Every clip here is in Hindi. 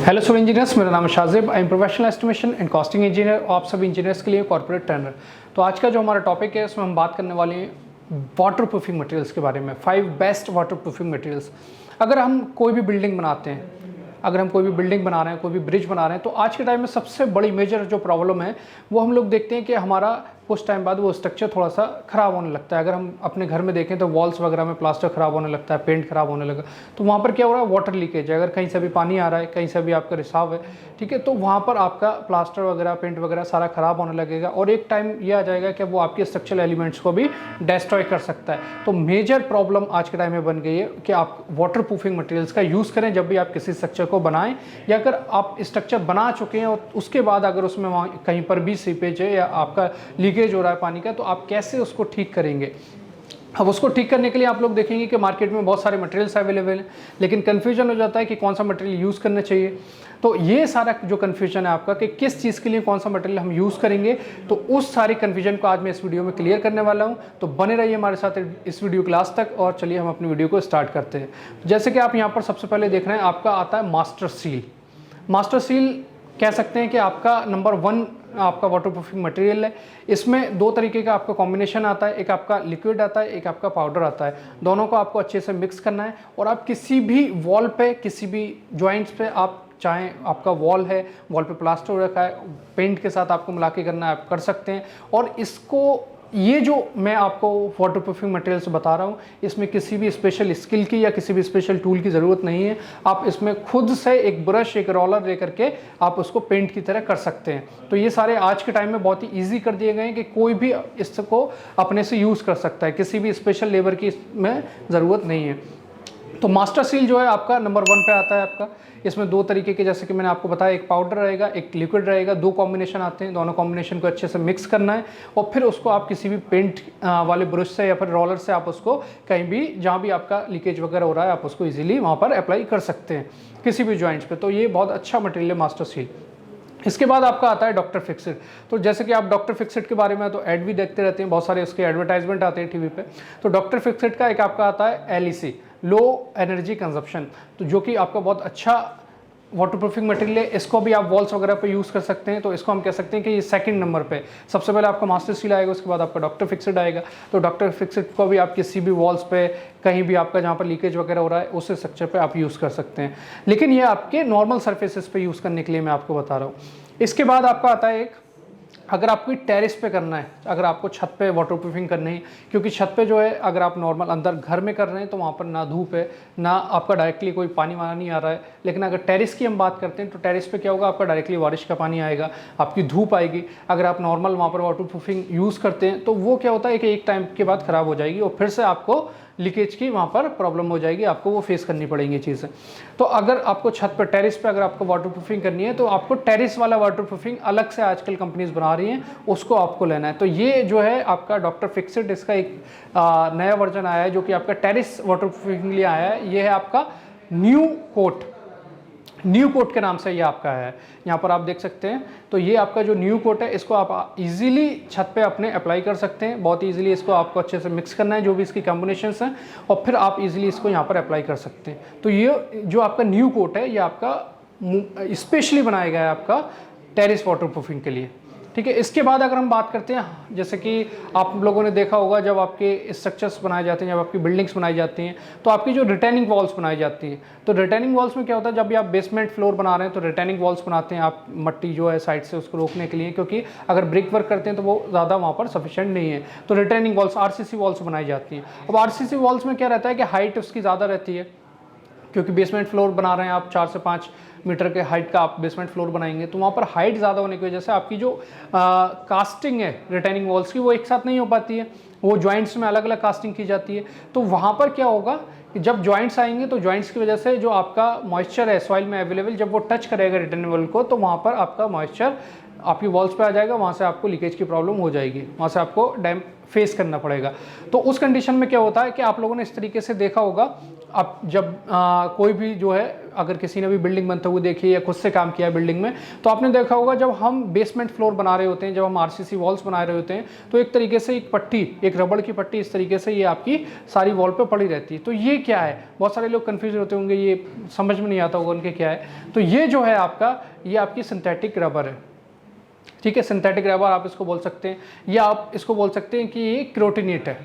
हेलो सभी इंजीनियर्स, मेरा नाम है Shajib. I am professional estimation and costing engineer. आप सभी इंजीनियर्स के लिए कॉर्पोरेट ट्रेनर। तो आज का जो हमारा टॉपिक है उसमें हम बात करने वाले हैं वाटर प्रूफिंग मटेरियल्स के बारे में। 5 बेस्ट वाटर प्रूफिंग मटेरियल्स। अगर हम कोई भी बिल्डिंग बनाते हैं, अगर हम कोई भी बिल्डिंग बना रहे हैं, कोई भी ब्रिज बना रहे हैं, तो आज के टाइम में सबसे बड़ी मेजर जो प्रॉब्लम है वो हम लोग देखते हैं कि हमारा कुछ टाइम बाद वो स्ट्रक्चर थोड़ा सा ख़राब होने लगता है। अगर हम अपने घर में देखें तो वॉल्स वगैरह में प्लास्टर ख़राब होने लगता है, पेंट ख़राब होने लगा, तो वहाँ पर क्या हो रहा है, वाटर लीकेज है। अगर कहीं से भी पानी आ रहा है, कहीं से भी आपका रिसाव है, ठीक है, तो वहाँ पर आपका प्लास्टर वगैरह, पेंट वगैरह सारा ख़राब होने लगेगा और एक टाइम ये आ जाएगा कि वो आपके स्ट्रक्चरल एलिमेंट्स को भी डिस्ट्रॉय कर सकता है। तो मेजर प्रॉब्लम आज के टाइम में बन गई है कि आप वाटर प्रूफिंग मटेरियल्स का यूज़ करें जब भी आप किसी स्ट्रक्चर को बनाएं, या अगर आप स्ट्रक्चर बना चुके हैं और उसके बाद अगर उसमें वहाँ कहीं पर भी सीपेज है या आपका लीकेज हो रहा है पानी का, तो आप कैसे उसको ठीक करेंगे। अब उसको ठीक करने के लिए आप लोग देखेंगे कि मार्केट में बहुत सारे मटेरियल्स अवेलेबल हैं, लेकिन कन्फ्यूजन हो जाता है कि कौन सा मटेरियल यूज़ करना चाहिए। तो ये सारा जो कन्फ्यूजन है आपका कि किस चीज़ के लिए कौन सा मटेरियल हम यूज़ करेंगे, तो उस सारे कन्फ्यूजन को आज मैं इस वीडियो में क्लियर करने वाला हूँ। तो बने रहिए हमारे साथ इस वीडियो क्लास तक और चलिए हम अपनी वीडियो को स्टार्ट करते हैं। जैसे कि आप यहाँ पर सबसे पहले देख रहे हैं, आपका आता है मास्टर सील। मास्टर सील कह सकते हैं कि आपका नंबर 1 आपका वाटर प्रूफिंग मटेरियल है। इसमें 2 तरीके का आपका कॉम्बिनेशन आता है, एक आपका लिक्विड आता है, एक आपका पाउडर आता है। दोनों को आपको अच्छे से मिक्स करना है और आप किसी भी वॉल पे, किसी भी जॉइंट्स पे, आप चाहें आपका वॉल है, वॉल पे प्लास्टर हो रखा है, पेंट के साथ आपको मिला के करना है, आप कर सकते हैं। और इसको, ये जो मैं आपको वाटर प्रूफिंग मटेरियल्स बता रहा हूँ, इसमें किसी भी स्पेशल स्किल की या किसी भी स्पेशल टूल की ज़रूरत नहीं है। आप इसमें खुद से एक ब्रश, एक रोलर ले करके आप उसको पेंट की तरह कर सकते हैं। तो ये सारे आज के टाइम में बहुत ही ईजी कर दिए गए हैं कि कोई भी इसको अपने से यूज़ कर सकता है, किसी भी स्पेशल लेबर की इसमें ज़रूरत नहीं है। तो मास्टर सील जो है आपका नंबर 1 पे आता है आपका। इसमें 2 तरीके के, जैसे कि मैंने आपको बताया, एक पाउडर रहेगा, एक लिक्विड रहेगा। 2 कॉम्बिनेशन आते हैं, दोनों कॉम्बिनेशन को अच्छे से मिक्स करना है और फिर उसको आप किसी भी पेंट वाले ब्रश से या फिर रोलर से आप उसको कहीं भी, जहाँ भी आपका लीकेज वगैरह हो रहा है, आप उसको ईजिली वहाँ पर अप्लाई कर सकते हैं किसी भी जॉइंट्स पे। तो ये बहुत अच्छा मटेरियल है मास्टर सील। इसके बाद आपका आता है डॉक्टर फिक्सिट। तो जैसे कि आप डॉक्टर फिक्सिट के बारे में तो ऐड भी देखते रहते हैं, बहुत सारे उसके एडवर्टाइजमेंट आते हैं टीवी पे। तो डॉक्टर फिक्सिट का एक आपका आता है LEC, लो एनर्जी कंजप्शन, तो जो कि आपका बहुत अच्छा वाटर प्रूफिंग मटेरियल है। इसको भी आप वॉल्स वगैरह पे यूज़ कर सकते हैं। तो इसको हम कह सकते हैं कि ये 2nd नंबर पे, सबसे पहले आपका मास्टर सील आएगा, उसके बाद आपका डॉक्टर फिक्सिट आएगा। तो डॉक्टर फिक्सिट को भी आप किसी भी वॉल्स पे, कहीं भी आपका जहाँ पर लीकेज वगैरह हो रहा है, उस स्ट्रक्चर पे आप यूज़ कर सकते हैं। लेकिन ये आपके नॉर्मल सर्फेसिस पे यूज़ करने के लिए मैं आपको बता रहा हूँ। इसके बाद आपका आता है एक, अगर आपको टेरेस पे करना है, अगर आपको छत पे वाटर प्रूफिंग करनी है, क्योंकि छत पे जो है, अगर आप नॉर्मल अंदर घर में कर रहे हैं तो वहाँ पर ना धूप है, ना आपका डायरेक्टली कोई पानी वाना नहीं आ रहा है। लेकिन अगर टेरेस की हम बात करते हैं तो टेरेस पे क्या होगा, आपका डायरेक्टली बारिश का पानी आएगा, आपकी धूप आएगी। अगर आप नॉर्मल वहाँ पर वाटर प्रूफिंग यूज़ करते हैं तो वो क्या होता है कि एक टाइम के बाद ख़राब हो जाएगी और फिर से आपको लीकेज की वहाँ पर प्रॉब्लम हो जाएगी, आपको वो फेस करनी पड़ेंगी चीज़ें। तो अगर आपको छत पर, टेरेस पे अगर आपको वाटर प्रूफिंग करनी है तो आपको टेरेस वाला वाटर प्रूफिंग अलग से आजकल कंपनीज बना रही हैं, उसको आपको लेना है। तो ये जो है आपका डॉक्टर फिक्सिट, इसका एक नया वर्जन आया है जो कि आपका टेरेस वाटर प्रूफिंग के लिए आया है। ये है आपका न्यू कोट, न्यू कोट के नाम से ये आपका है, यहाँ पर आप देख सकते हैं। तो ये आपका जो न्यू कोट है, इसको आप इजीली छत पे अपने अप्लाई कर सकते हैं। बहुत इजीली इसको आपको अच्छे से मिक्स करना है, जो भी इसकी कॉम्बिनेशंस हैं, और फिर आप इजीली इसको यहाँ पर अप्लाई कर सकते हैं। तो ये जो आपका न्यू कोट है, ये आपका स्पेशली बनाया गया है आपका टेरेस वाटर प्रूफिंग के लिए, ठीक है। इसके बाद अगर हम बात करते हैं, जैसे कि आप लोगों ने देखा होगा, जब आपके स्ट्रक्चर्स बनाए जाते हैं, जब आपकी बिल्डिंग्स बनाई जाती हैं, तो आपकी जो रिटेनिंग वॉल्स बनाई जाती हैं, तो रिटेनिंग वॉल्स में क्या होता है, जब भी आप बेसमेंट फ्लोर बना रहे हैं तो रिटेनिंग वॉल्स बनाते हैं आप, मट्टी जो है साइड से उसको रोकने के लिए, क्योंकि अगर ब्रिक वर्क करते हैं तो वो ज़्यादा वहाँ पर सफिशिएंट नहीं है। तो रिटेनिंग वॉल्स, RCC वॉल्स बनाई जाती हैं। अब RCC वॉल्स में क्या रहता है कि हाइट उसकी ज़्यादा रहती है, क्योंकि बेसमेंट फ्लोर बना रहे हैं आप, 4 से 5 मीटर के हाइट का आप बेसमेंट फ्लोर बनाएंगे, तो वहाँ पर हाइट ज़्यादा होने की वजह से आपकी जो कास्टिंग है रिटेनिंग वॉल्स की, वो एक साथ नहीं हो पाती है, वो जॉइंट्स में अलग अलग कास्टिंग की जाती है। तो वहाँ पर क्या होगा कि जब जॉइंट्स आएंगे तो जॉइंट्स की वजह से जो आपका मॉइस्चर है सॉइल में अवेलेबल, जब वो टच करेगा रिटेनिंग वॉल को, तो वहाँ पर आपका मॉइस्चर आपकी वॉल्स पे आ जाएगा, वहाँ से आपको लीकेज की प्रॉब्लम हो जाएगी, वहाँ से आपको डैम्प फेस करना पड़ेगा। तो उस कंडीशन में क्या होता है कि आप लोगों ने इस तरीके से देखा होगा, आप जब कोई भी जो है, अगर किसी ने भी बिल्डिंग बनते हुए देखी या खुद से काम किया है बिल्डिंग में, तो आपने देखा होगा जब हम बेसमेंट फ्लोर बना रहे होते हैं, जब हम आरसीसी वॉल्स बना रहे होते हैं, तो एक तरीके से एक पट्टी, एक रबड़ की पट्टी इस तरीके से ये आपकी सारी वॉल पे पड़ी रहती है। तो ये क्या है, बहुत सारे लोग कंफ्यूज होते होंगे, ये समझ में नहीं आता होगा उनके क्या है। तो ये जो है आपका, ये आपकी सिंथेटिक रबर है, ठीक है, सिंथेटिक रबर आप इसको बोल सकते हैं, या आप इसको बोल सकते हैं कि ये क्रोटिनेट है,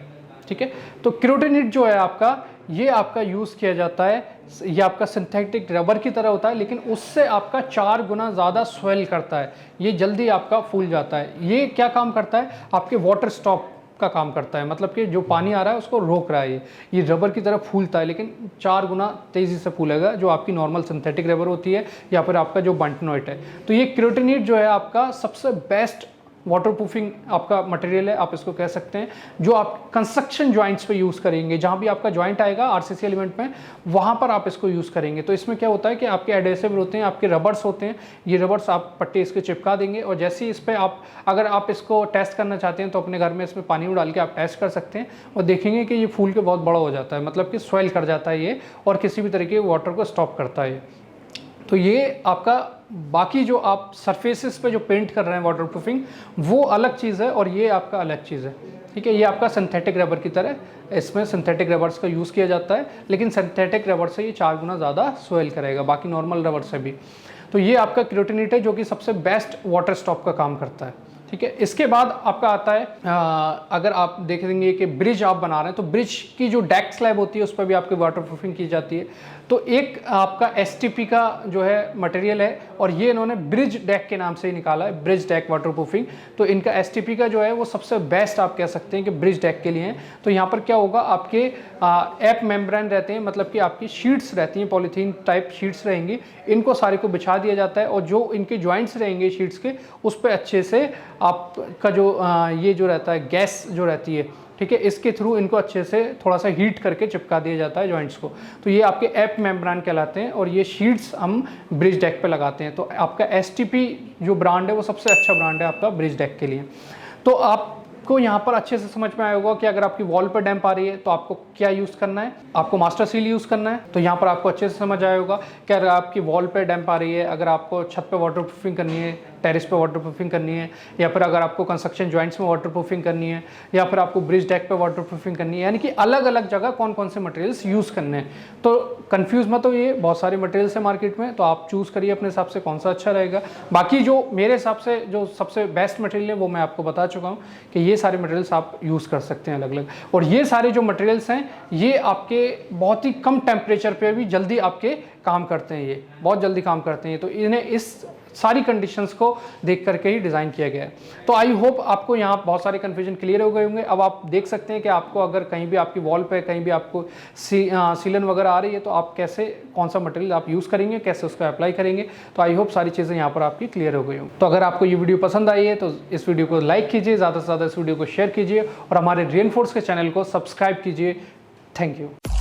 ठीक है। तो क्रोटिनेट जो है आपका, ये आपका यूज़ किया जाता है, ये आपका सिंथेटिक रबर की तरह होता है, लेकिन उससे आपका 4 गुना ज़्यादा स्वेल करता है, ये जल्दी आपका फूल जाता है। ये क्या काम करता है, आपके वाटर स्टॉप का काम करता है, मतलब कि जो पानी आ रहा है उसको रोक रहा है। ये रबर की तरह फूलता है, लेकिन 4 गुना तेज़ी से फूलेगा जो आपकी नॉर्मल सिंथेटिक रबर होती है, या फिर आपका जो बंटनॉइट है। तो ये क्रोटिनेट जो है आपका सबसे बेस्ट वाटर प्रूफिंग आपका मटेरियल है, आप इसको कह सकते हैं, जो आप कंस्ट्रक्शन जॉइंट्स पे यूज़ करेंगे। जहाँ भी आपका जॉइंट आएगा आरसीसी एलिमेंट में, वहाँ पर आप इसको यूज़ करेंगे। तो इसमें क्या होता है कि आपके एडेसिव होते हैं, आपके रबर्स होते हैं, ये रबर्स आप पट्टे इसके चिपका देंगे, और जैसे ही इस पर आप, अगर आप इसको टेस्ट करना चाहते हैं तो अपने घर में इसमें पानी में डाल के आप टेस्ट कर सकते हैं, और देखेंगे कि ये फूल के बहुत बड़ा हो जाता है, मतलब कि स्वेल कर जाता है ये, और किसी भी तरीके के वाटर को स्टॉप करता है। तो ये आपका, बाकी जो आप सरफेसेस पे जो पेंट कर रहे हैं वाटर प्रूफिंग, वो अलग चीज़ है, और ये आपका अलग चीज़ है, ठीक है। ये आपका सिंथेटिक रबर की तरह, इसमें सिंथेटिक रबर्स का यूज़ किया जाता है, लेकिन सिंथेटिक रबर से ये 4 गुना ज़्यादा स्वेल करेगा बाकी नॉर्मल रबर से भी। तो ये आपका क्रोटिनेट है, जो कि सबसे बेस्ट वाटर स्टॉप का काम करता है, ठीक है। इसके बाद आपका आता है, अगर आप देखेंगे कि ब्रिज आप बना रहे हैं, तो ब्रिज की जो डेक स्लैब होती है उस पर भी आपकी वाटर प्रूफिंग की जाती है। तो एक आपका एसटीपी का जो है मटेरियल है, और ये इन्होंने ब्रिज डेक के नाम से ही निकाला है, ब्रिज डेक वाटर प्रूफिंग। तो इनका एसटीपी का जो है वो सबसे बेस्ट आप कह सकते हैं कि ब्रिज डेक के लिए है। तो यहाँ पर क्या होगा, आपके एप मेम्ब्रेन रहते हैं, मतलब कि आपकी शीट्स रहती हैं, पॉलीथीन टाइप शीट्स रहेंगी, इनको सारे को बिछा दिया जाता है, और जो इनके जॉइंट्स रहेंगे शीट्स के, उस पर अच्छे से आपका जो ये जो रहता है गैस जो रहती है, ठीक है, इसके थ्रू इनको अच्छे से थोड़ा सा हीट करके चिपका दिया जाता है जॉइंट्स को। तो ये आपके एप मेम्ब्रेन कहलाते हैं, और ये शीट्स हम ब्रिज डेक पे लगाते हैं। तो आपका एसटीपी जो ब्रांड है वो सबसे अच्छा ब्रांड है आपका ब्रिज डेक के लिए। तो आपको यहाँ पर अच्छे से समझ में आया होगा कि अगर आपकी वॉल पर डैम्प आ रही है तो आपको क्या यूज़ करना है, आपको मास्टर सील यूज़ करना है। तो यहाँ पर आपको अच्छे से समझ आया होगा कि अगर आपकी वॉल पे डैम्प आ रही है, अगर आपको छत पे वाटर प्रूफिंग करनी है, टेरिस पे वाटर प्रूफिंग करनी है, या फिर अगर आपको कंस्ट्रक्शन जॉइंट्स में वाटर प्रूफिंग करनी है, या फिर आपको ब्रिज डेक पे वाटर प्रूफिंग करनी है, यानी कि अलग अलग जगह कौन कौन से मटेरियल्स यूज़ करने हैं। तो कंफ्यूज मत हो, ये बहुत सारे मटेरियल्स हैं मार्केट में, तो आप चूज़ करिए अपने हिसाब से कौन सा अच्छा रहेगा। बाकी जो मेरे हिसाब से जो सबसे बेस्ट मटेरियल है वो मैं आपको बता चुका हूँ कि ये सारे मटेरियल्स आप यूज़ कर सकते हैं अलग अलग। और ये सारे जो मटेरियल्स हैं ये आपके बहुत ही कम टेम्परेचर पे भी जल्दी आपके काम करते हैं, ये बहुत जल्दी काम करते हैं। तो इन्हें इस सारी कंडीशंस को देख करके ही डिज़ाइन किया गया है। तो आई होप आपको यहाँ बहुत सारे कन्फ्यूजन क्लियर हो गए होंगे। अब आप देख सकते हैं कि आपको अगर कहीं भी आपकी वॉल पे कहीं भी आपको सीलन वगैरह आ रही है तो आप कैसे, कौन सा मटेरियल आप यूज़ करेंगे, कैसे उसका अप्लाई करेंगे। तो आई होप सारी चीज़ें यहाँ पर आपकी क्लियर हो गई हों। तो अगर आपको ये वीडियो पसंद आई है तो इस वीडियो को लाइक कीजिए, ज़्यादा से ज़्यादा इस वीडियो को शेयर कीजिए, और हमारे रेनफोर्स के चैनल को सब्सक्राइब कीजिए। Thank you.